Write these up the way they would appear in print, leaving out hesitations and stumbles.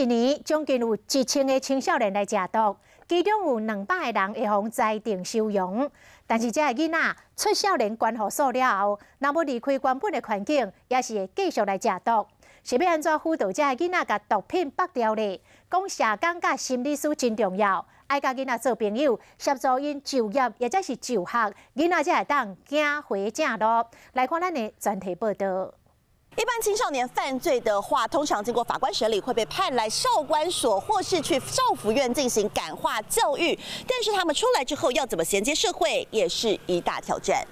一年总计有1000个青少年来食毒，其中有200个人会互裁定收容。但是这个囡仔出少年监护所了后，若要离开原本的环境，也是会继续来食毒。是要安怎辅导这个囡仔甲毒品拔掉呢？讲社工甲心理师真重要，爱甲囡仔做朋友，协助因就业或者是就学，囡仔才会当走回正路。来看咱的专题报道。 一般青少年犯罪的话，通常经过法官审理会被判来少管所或是去少辅院进行感化教育。但是他们出来之后要怎么衔接社会，也是一大挑战。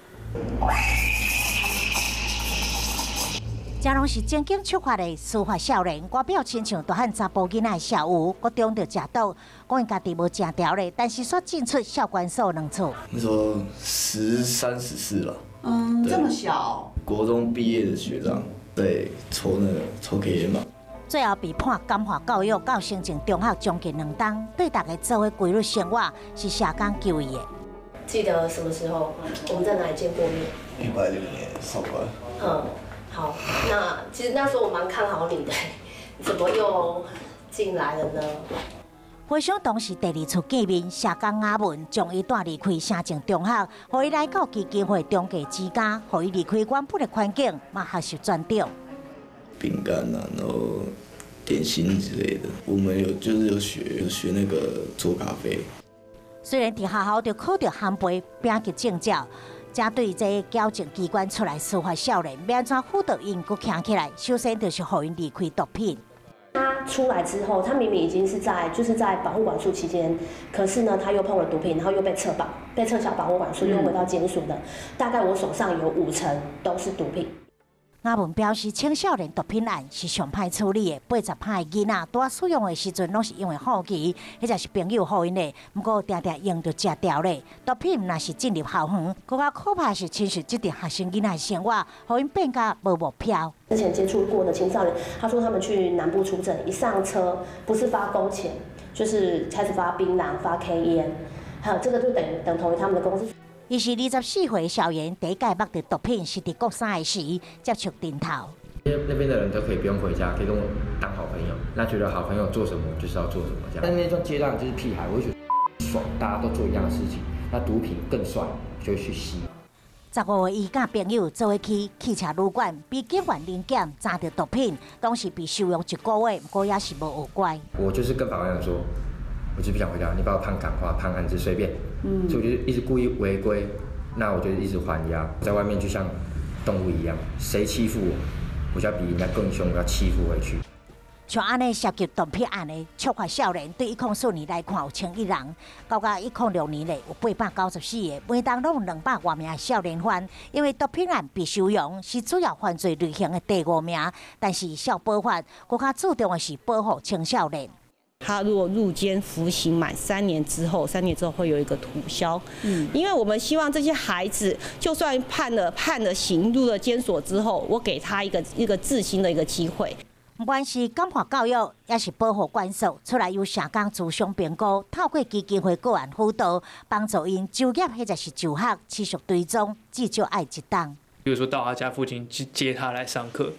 这拢是正经出发的司法少年，外表亲像大汉查甫囡仔小吴，国中就食毒，讲因家己无正条嘞，但是却进出少管所2次。那时候13、14了。这么小。国中毕业的学长。 对，抽K 烟嘛。最后被判感化教育到新城中学将近2档，对大家做伙规律生活是社工救伊的。记得什么时候我们在哪里见过面？106年少管。好，那其实那时候我蛮看好你的，怎么又进来了呢？ 回想当时第2次见面，社工阿文将伊带离开城城中学，互伊来到基金会中介之家，互伊离开原本的环境，嘛学习专长。饼干啊，然后点心之类的，我们有学那个做咖啡。虽然伫学校就考到烘焙、丙级证照，才对这矫正机关出来司法少年，要安怎辅导因佫行起来？首先就是互因离开毒品。 他出来之后，他明明已经是在保护管束期间，可是呢，他又碰了毒品，然后又被撤销保护管束，又回到监所的。大概我手上有50%都是毒品。阿文表示，青少年毒品案是上歹处理的，80派囡仔拄使用的时阵，拢是因为好奇，或者是朋友互因的。不过常常用着食条咧，毒品若是进入校园，更加可怕是侵蚀这点学生囡仔生活，互因变甲无目标。之前接触过的青少年，他说他们去南部出诊，一上车不是发工钱，就是开始发槟榔、发 K 烟，还有这个就等同于他们的工资。 伊是24岁的少年，第一届目的毒品是伫国3的时接触顶头。那边的人都可以不用回家，可以跟我当好朋友。那觉得好朋友做什么就是要做什么这样。但那段阶段就是屁孩，我就觉得爽，大家都做一样的事情。那毒品更帅，就会去吸。15岁，伊甲朋友做伙去汽车旅馆，被警员临检查到毒品，当时被收容1个月，不过也是无学乖。我就是跟法官讲说。 我就不想回家，你把我判感化、判案子随便，所以我就一直故意违规，那我就一直还押，在外面就像动物一样，谁欺负我，我就要比人家更凶，要欺负回去。像安尼涉及毒品案的触发少年，对104年来看有11人，到106年嘞有894个，每当拢有200多名少年犯，因为毒品案被收容是主要犯罪类型的第5名，但是校保法更加注重的是保护青少年。 他如果入监服刑满3年之后，3年之后会有一个涂销。因为我们希望这些孩子，就算判了刑，入了监所之后，我给他一个自新的一个机会。不管是感化教育，也是保护管束，出来由社工自相评估，透过基金会个案辅导，帮助因就业或者是就学持续追踪，至少爱1档。比如说到他家附近去接他来上课。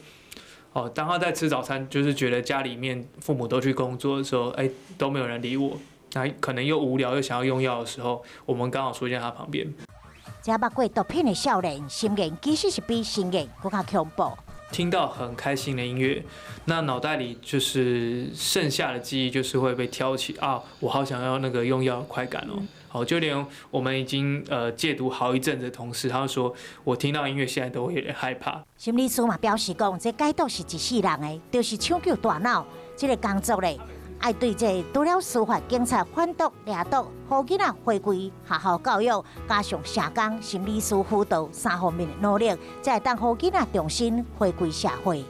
哦，当他在吃早餐，就是觉得家里面父母都去工作的时候，都没有人理我，那可能又无聊又想要用药的时候，我们刚好出现在他旁边。这捌过毒品的少年，心眼其实是比心眼更加恐怖。听到很开心的音乐，那脑袋里就是剩下的记忆就是会被挑起啊，我好想要那个用药的快感哦。 好，就连我们已经戒毒好一阵子的同事，他说我听到音乐现在都会有点害怕。心理师嘛表示讲，这戒毒是一世人的，就是抢救大脑。这个工作咧，爱对这除了司法、警察反毒、掠毒，互囡仔回归学校教育，加上社工、心理师辅导3方面的努力，才会当互囡仔重新回归社会。